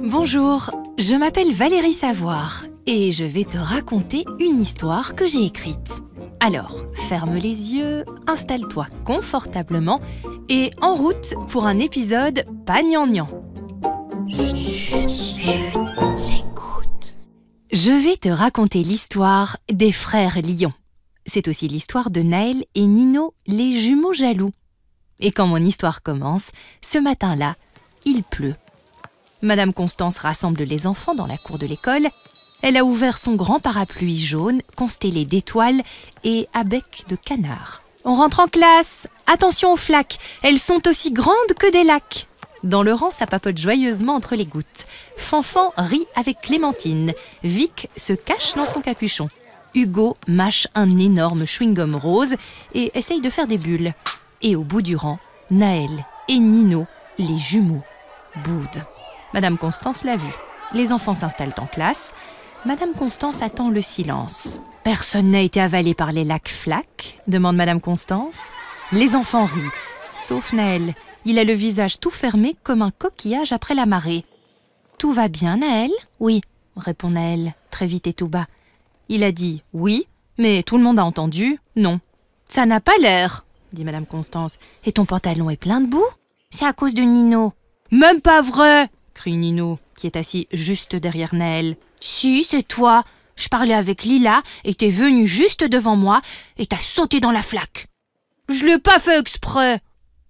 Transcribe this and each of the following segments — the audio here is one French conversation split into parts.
Bonjour, je m'appelle Valérie Savoir et je vais te raconter une histoire que j'ai écrite. Alors, ferme les yeux, installe-toi confortablement et en route pour un épisode pas gnangnan. J'écoute. Je vais te raconter l'histoire des frères lions. C'est aussi l'histoire de Naël et Nino, les jumeaux jaloux. Et quand mon histoire commence, ce matin-là, il pleut. Madame Constance rassemble les enfants dans la cour de l'école. Elle a ouvert son grand parapluie jaune, constellé d'étoiles et à bec de canard. On rentre en classe. Attention aux flaques, elles sont aussi grandes que des lacs. Dans le rang, ça papote joyeusement entre les gouttes. Fanfan rit avec Clémentine. Vic se cache dans son capuchon. Hugo mâche un énorme chewing-gum rose et essaye de faire des bulles. Et au bout du rang, Naël et Nino, les jumeaux, boudent. Madame Constance l'a vu. Les enfants s'installent en classe. Madame Constance attend le silence. « Personne n'a été avalé par les lacs flaques ?» demande Madame Constance. Les enfants rient, sauf Naël. Il a le visage tout fermé comme un coquillage après la marée. « Tout va bien, Naël ?»« Oui, » répond Naël, très vite et tout bas. Il a dit « oui », mais tout le monde a entendu « non ». « Ça n'a pas l'air », dit Madame Constance. « Et ton pantalon est plein de boue ?»« C'est à cause de Nino. »« Même pas vrai !» crie Nino, qui est assis juste derrière Naël. « Si, c'est toi. Je parlais avec Lila et t'es venu juste devant moi et t'as sauté dans la flaque. »« Je l'ai pas fait exprès. »«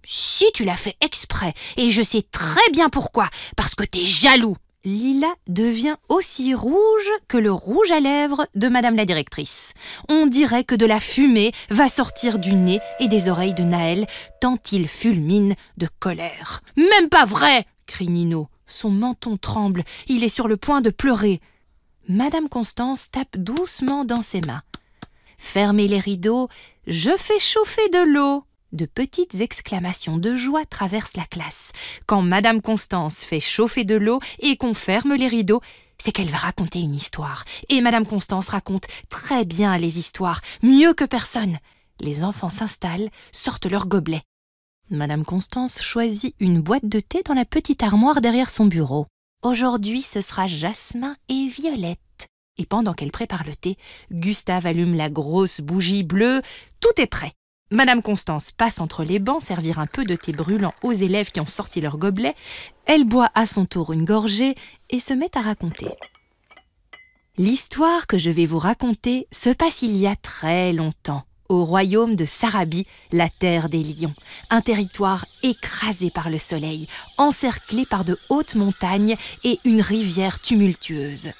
Si, tu l'as fait exprès et je sais très bien pourquoi, parce que t'es jaloux. » Lila devient aussi rouge que le rouge à lèvres de Madame la directrice. On dirait que de la fumée va sortir du nez et des oreilles de Naël, tant il fulmine de colère. « Même pas vrai !» crie Nino. Son menton tremble, il est sur le point de pleurer. Madame Constance tape doucement dans ses mains. « Fermez les rideaux, je fais chauffer de l'eau !» De petites exclamations de joie traversent la classe. Quand Madame Constance fait chauffer de l'eau et qu'on ferme les rideaux, c'est qu'elle va raconter une histoire. Et Madame Constance raconte très bien les histoires, mieux que personne. Les enfants s'installent, sortent leurs gobelets. Madame Constance choisit une boîte de thé dans la petite armoire derrière son bureau. Aujourd'hui, ce sera Jasmin et Violette. Et pendant qu'elle prépare le thé, Gustave allume la grosse bougie bleue. Tout est prêt. Madame Constance passe entre les bancs servir un peu de thé brûlant aux élèves qui ont sorti leur gobelet. Elle boit à son tour une gorgée et se met à raconter. L'histoire que je vais vous raconter se passe il y a très longtemps, au royaume de Sarabie, la terre des lions, un territoire écrasé par le soleil, encerclé par de hautes montagnes et une rivière tumultueuse.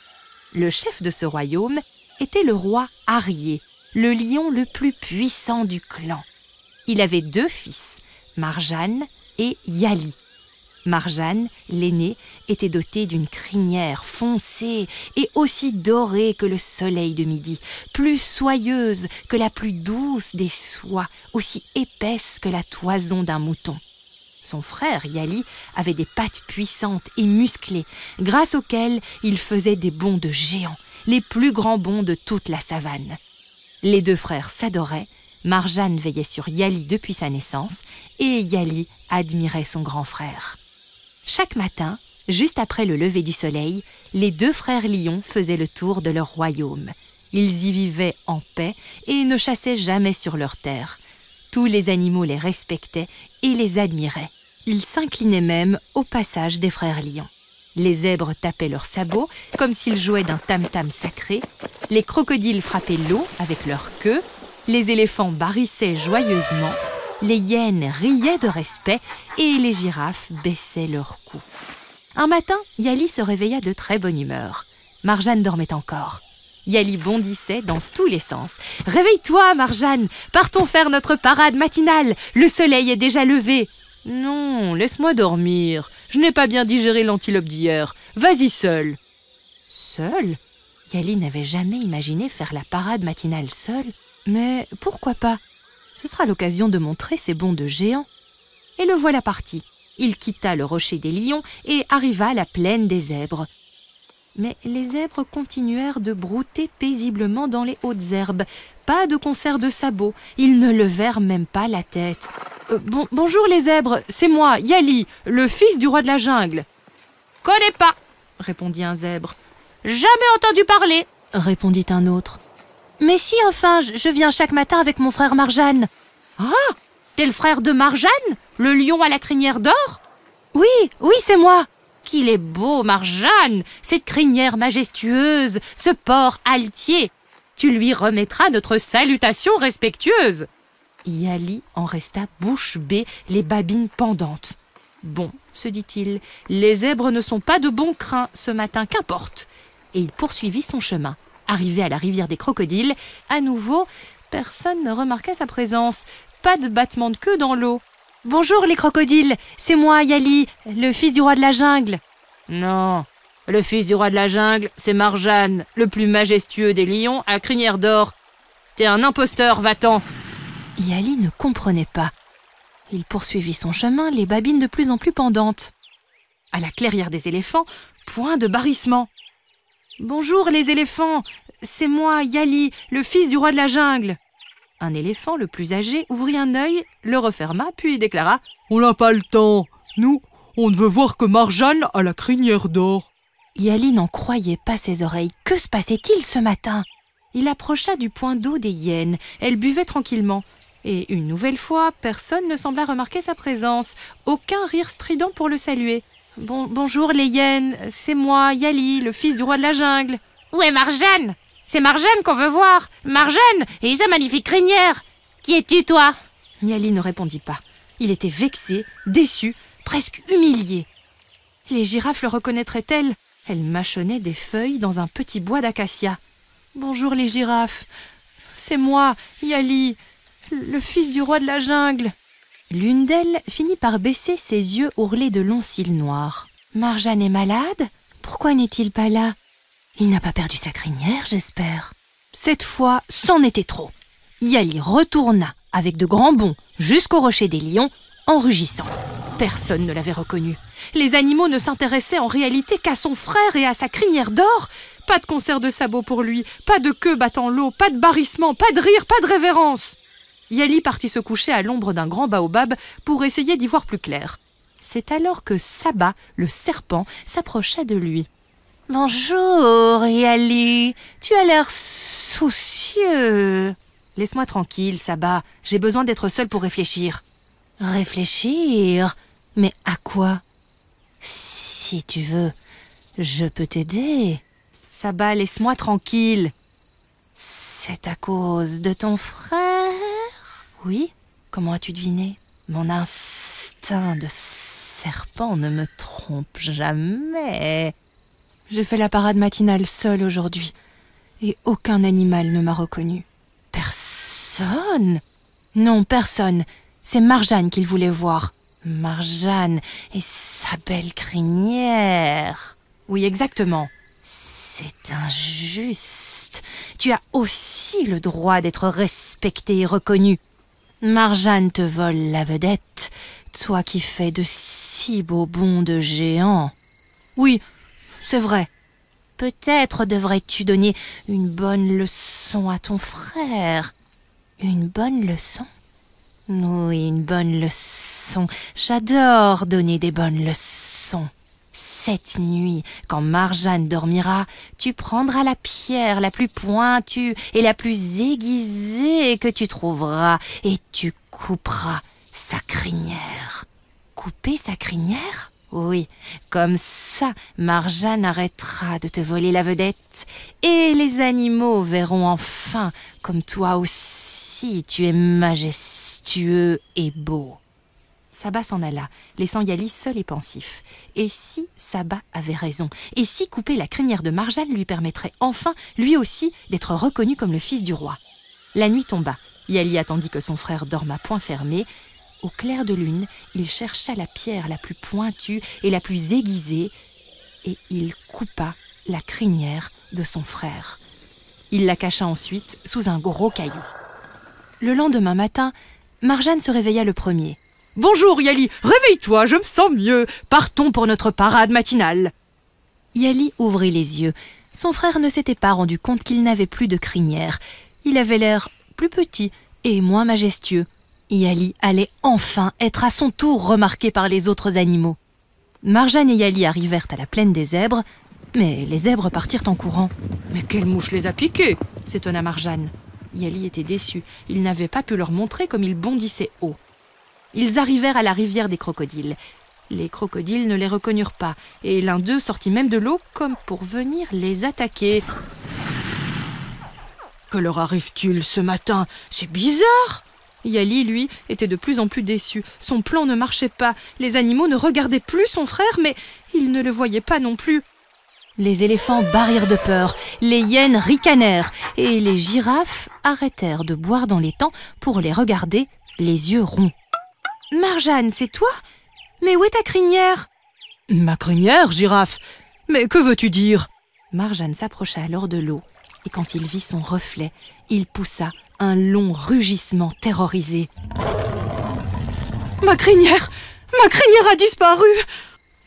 Le chef de ce royaume était le roi Arié, le lion le plus puissant du clan. Il avait 2 fils, Marjane et Yali. Marjane, l'aînée, était dotée d'une crinière foncée et aussi dorée que le soleil de midi, plus soyeuse que la plus douce des soies, aussi épaisse que la toison d'un mouton. Son frère, Yali, avait des pattes puissantes et musclées, grâce auxquelles il faisait des bonds de géant, les plus grands bonds de toute la savane. Les 2 frères s'adoraient, Marjane veillait sur Yali depuis sa naissance et Yali admirait son grand frère. Chaque matin, juste après le lever du soleil, les 2 frères lions faisaient le tour de leur royaume. Ils y vivaient en paix et ne chassaient jamais sur leur terre. Tous les animaux les respectaient et les admiraient. Ils s'inclinaient même au passage des frères lions. Les zèbres tapaient leurs sabots comme s'ils jouaient d'un tam-tam sacré. Les crocodiles frappaient l'eau avec leur queue. Les éléphants barrissaient joyeusement. Les hyènes riaient de respect et les girafes baissaient leur cou. Un matin, Yali se réveilla de très bonne humeur. Marjane dormait encore. Yali bondissait dans tous les sens. « Réveille-toi, Marjane! Partons faire notre parade matinale! Le soleil est déjà levé !»« Non, laisse-moi dormir. Je n'ai pas bien digéré l'antilope d'hier. Vas-y seule. » Seule ? Yali n'avait jamais imaginé faire la parade matinale seule. Mais pourquoi pas ? Ce sera l'occasion de montrer ses bonds de géant. Et le voilà parti. Il quitta le rocher des lions et arriva à la plaine des zèbres. Mais les zèbres continuèrent de brouter paisiblement dans les hautes herbes. Pas de concert de sabots. Ils ne levèrent même pas la tête. Bonjour les zèbres, c'est moi, Yali, le fils du roi de la jungle. « Connais pas !» répondit un zèbre. « Jamais entendu parler !» répondit un autre. Mais si, enfin, je viens chaque matin avec mon frère Marjane. Ah, t'es le frère de Marjane, le lion à la crinière d'or? Oui, c'est moi. Qu'il est beau, Marjane, cette crinière majestueuse, ce porc altier. Tu lui remettras notre salutation respectueuse. Yali en resta bouche bée, les babines pendantes. Bon, se dit-il, les zèbres ne sont pas de bon crin ce matin, qu'importe. Et il poursuivit son chemin. Arrivé à la rivière des crocodiles, à nouveau, personne ne remarqua sa présence. Pas de battement de queue dans l'eau. « Bonjour les crocodiles, c'est moi, Yali, le fils du roi de la jungle. » Non, le fils du roi de la jungle, c'est Marjane, le plus majestueux des lions à crinière d'or. T'es un imposteur, va-t'en. Yali ne comprenait pas. Il poursuivit son chemin, les babines de plus en plus pendantes. À la clairière des éléphants, point de barrissement. « Bonjour les éléphants, c'est moi, Yali, le fils du roi de la jungle. » Un éléphant, le plus âgé, ouvrit un œil, le referma, puis déclara « On n'a pas le temps. Nous, on ne veut voir que Marjane à la crinière d'or. » Yali n'en croyait pas ses oreilles. Que se passait-il ce matin? Il approcha du point d'eau des hyènes. Elles buvaient tranquillement. Et une nouvelle fois, personne ne sembla remarquer sa présence. Aucun rire strident pour le saluer. Bonjour les hyènes, c'est moi, Yali, le fils du roi de la jungle. »« Où est Marjane? C'est Marjane qu'on veut voir. Marjane et sa magnifique crinière. Qui es-tu, toi ?» Yali ne répondit pas. Il était vexé, déçu, presque humilié. Les girafes le reconnaîtraient-elles? Elles mâchonnaient des feuilles dans un petit bois d'acacia. « Bonjour les girafes, c'est moi, Yali, le fils du roi de la jungle. » L'une d'elles finit par baisser ses yeux ourlés de longs cils noirs. « Marjane est malade? Pourquoi n'est-il pas là? Il n'a pas perdu sa crinière, j'espère. » Cette fois, c'en était trop. Yali retourna avec de grands bonds jusqu'au rocher des lions en rugissant. Personne ne l'avait reconnu. Les animaux ne s'intéressaient en réalité qu'à son frère et à sa crinière d'or. Pas de concert de sabots pour lui, pas de queue battant l'eau, pas de barrissement, pas de rire, pas de révérence. Yali partit se coucher à l'ombre d'un grand baobab pour essayer d'y voir plus clair. C'est alors que Saba, le serpent, s'approcha de lui. « Bonjour, Yali, tu as l'air soucieux. »« Laisse-moi tranquille, Saba, j'ai besoin d'être seul pour réfléchir. »« Réfléchir? Mais à quoi? Si tu veux, je peux t'aider. »« Saba, laisse-moi tranquille. »« C'est à cause de ton frère? » « Oui, comment as-tu deviné? Mon instinct de serpent ne me trompe jamais. J'ai fait la parade matinale seule aujourd'hui et aucun animal ne m'a reconnu. »« Personne? Non, personne. C'est Marjane qu'il voulait voir. Marjane et sa belle crinière. »« Oui, exactement. »« C'est injuste. Tu as aussi le droit d'être respecté et reconnu. Marjane te vole la vedette, toi qui fais de si beaux bonds de géant. »« Oui, c'est vrai. Peut-être devrais-tu donner une bonne leçon à ton frère. »« Une bonne leçon? Oui, une bonne leçon. J'adore donner des bonnes leçons. Cette nuit, quand Marjane dormira, tu prendras la pierre la plus pointue et la plus aiguisée que tu trouveras et tu couperas sa crinière. »« Couper sa crinière? Oui, comme ça, Marjane arrêtera de te voler la vedette et les animaux verront enfin comme toi aussi tu es majestueux et beau. » Saba s'en alla, laissant Yali seul et pensif. Et si Saba avait raison? Et si couper la crinière de Marjane lui permettrait enfin, lui aussi, d'être reconnu comme le fils du roi? La nuit tomba. Yali attendit que son frère dorme à poing fermé. Au clair de lune, il chercha la pierre la plus pointue et la plus aiguisée, et il coupa la crinière de son frère. Il la cacha ensuite sous un gros caillou. Le lendemain matin, Marjane se réveilla le premier. « Bonjour Yali, réveille-toi, je me sens mieux. Partons pour notre parade matinale. » Yali ouvrit les yeux. Son frère ne s'était pas rendu compte qu'il n'avait plus de crinière. Il avait l'air plus petit et moins majestueux. Yali allait enfin être à son tour remarqué par les autres animaux. Marjane et Yali arrivèrent à la plaine des zèbres. Mais les zèbres partirent en courant. « Mais quelle mouche les a piqués ?» s'étonna Marjane. Yali était déçu. Il n'avait pas pu leur montrer comme ils bondissaient haut. Ils arrivèrent à la rivière des crocodiles. Les crocodiles ne les reconnurent pas, et l'un d'eux sortit même de l'eau comme pour venir les attaquer. « Que leur arrive-t-il ce matin? C'est bizarre !» Yali, lui, était de plus en plus déçu. Son plan ne marchait pas. Les animaux ne regardaient plus son frère, mais ils ne le voyaient pas non plus. Les éléphants barrirent de peur, les hyènes ricanèrent, et les girafes arrêtèrent de boire dans l'étang pour les regarder, les yeux ronds. « Marjane, c'est toi? Mais où est ta crinière ?»« Ma crinière, girafe? Mais que veux-tu dire ?» Marjane s'approcha alors de l'eau, et quand il vit son reflet, il poussa un long rugissement terrorisé. « Ma crinière a disparu !»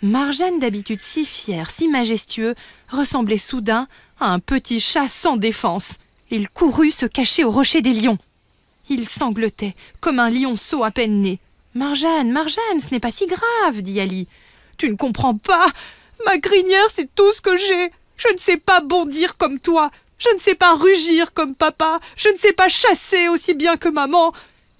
Marjane, d'habitude si fier, si majestueux, ressemblait soudain à un petit chat sans défense. Il courut se cacher au rocher des lions. Il sanglotait comme un lionceau à peine né. « Marjane, ce n'est pas si grave, dit Yali. Tu ne comprends pas. Ma crinière, c'est tout ce que j'ai. Je ne sais pas bondir comme toi. Je ne sais pas rugir comme papa. Je ne sais pas chasser aussi bien que maman.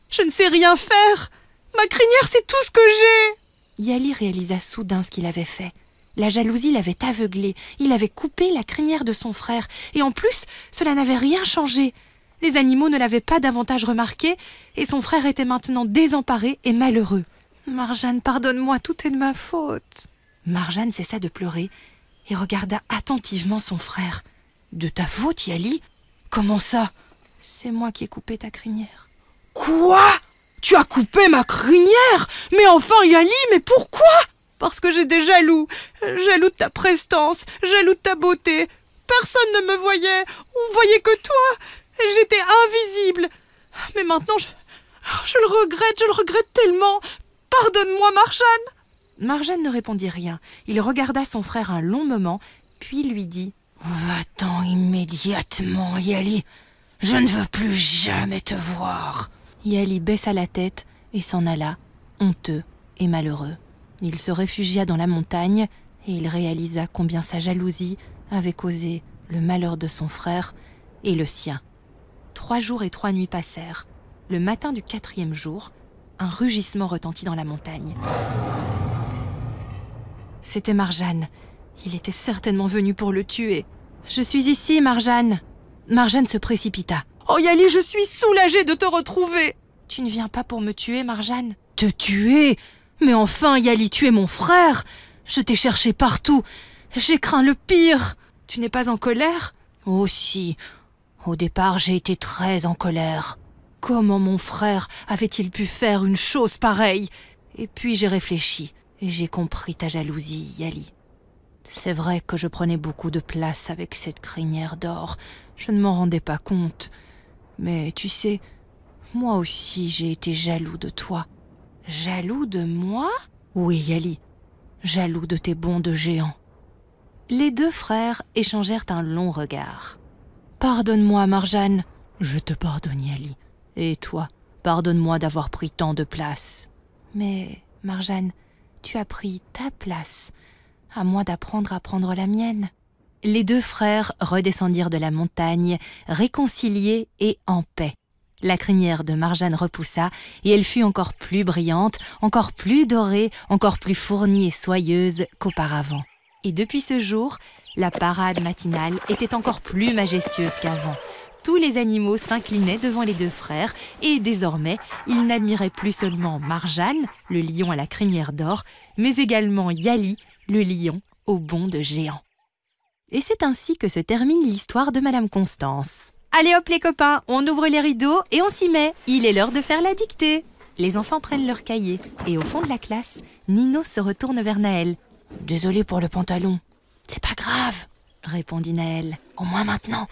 Je ne sais rien faire. Ma crinière, c'est tout ce que j'ai. » Yali réalisa soudain ce qu'il avait fait. La jalousie l'avait aveuglé. Il avait coupé la crinière de son frère. Et en plus, cela n'avait rien changé. Les animaux ne l'avaient pas davantage remarqué et son frère était maintenant désemparé et malheureux. « Marjane, pardonne-moi, tout est de ma faute. » Marjane cessa de pleurer et regarda attentivement son frère. « De ta faute, Yali? Comment ça? C'est moi qui ai coupé ta crinière. »« Quoi? Tu as coupé ma crinière? Mais enfin, Yali, mais pourquoi? » Parce que j'étais jaloux de ta prestance, jaloux de ta beauté. Personne ne me voyait, on voyait que toi. J'étais invisible. Mais maintenant, je le regrette tellement. Pardonne-moi, Marjane. Marjane ne répondit rien. Il regarda son frère un long moment, puis lui dit « Va-t'en immédiatement, Yali. Je ne veux plus jamais te voir. » Yali baissa la tête et s'en alla, honteux et malheureux. Il se réfugia dans la montagne et il réalisa combien sa jalousie avait causé le malheur de son frère et le sien. 3 jours et 3 nuits passèrent. Le matin du 4e jour, un rugissement retentit dans la montagne. C'était Marjane. Il était certainement venu pour le tuer. « Je suis ici, Marjane !» Marjane se précipita. « Oh Yali, je suis soulagée de te retrouver !»« Tu ne viens pas pour me tuer, Marjane ?»« Te tuer? Mais enfin, Yali, tu es mon frère. Je t'ai cherché partout. J'ai craint le pire. »« Tu n'es pas en colère ?»« Oh si. Au départ, j'ai été très en colère. Comment mon frère avait-il pu faire une chose pareille? Et puis j'ai réfléchi et j'ai compris ta jalousie, Yali. C'est vrai que je prenais beaucoup de place avec cette crinière d'or. Je ne m'en rendais pas compte. Mais tu sais, moi aussi j'ai été jaloux de toi. » « Jaloux de moi ?» ?»« Oui, Yali. Jaloux de tes bonds de géant. » Les 2 frères échangèrent un long regard. « Pardonne-moi, Marjane. »« Je te pardonne, Yali. Et toi, pardonne-moi d'avoir pris tant de place. »« Mais, Marjane, tu as pris ta place. À moi d'apprendre à prendre la mienne. » Les 2 frères redescendirent de la montagne, réconciliés et en paix. La crinière de Marjane repoussa et elle fut encore plus brillante, encore plus dorée, encore plus fournie et soyeuse qu'auparavant. Et depuis ce jour, la parade matinale était encore plus majestueuse qu'avant. Tous les animaux s'inclinaient devant les 2 frères et désormais, ils n'admiraient plus seulement Marjane, le lion à la crinière d'or, mais également Yali, le lion au bond de géant. Et c'est ainsi que se termine l'histoire de Madame Constance. Allez hop les copains, on ouvre les rideaux et on s'y met. Il est l'heure de faire la dictée. Les enfants prennent leur cahier et au fond de la classe, Nino se retourne vers Naël. « Désolé pour le pantalon. »« C'est pas grave, » répondit Naël. « Au moins maintenant,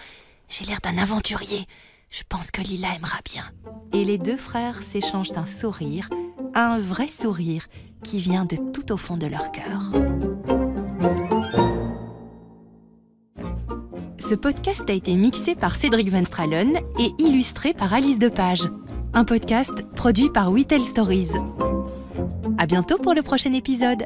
j'ai l'air d'un aventurier. Je pense que Lila aimera bien. » Et les 2 frères s'échangent un sourire, un vrai sourire qui vient de tout au fond de leur cœur. Ce podcast a été mixé par Cédric Van Stralen et illustré par Alice Depage. Un podcast produit par We Tell Stories. À bientôt pour le prochain épisode.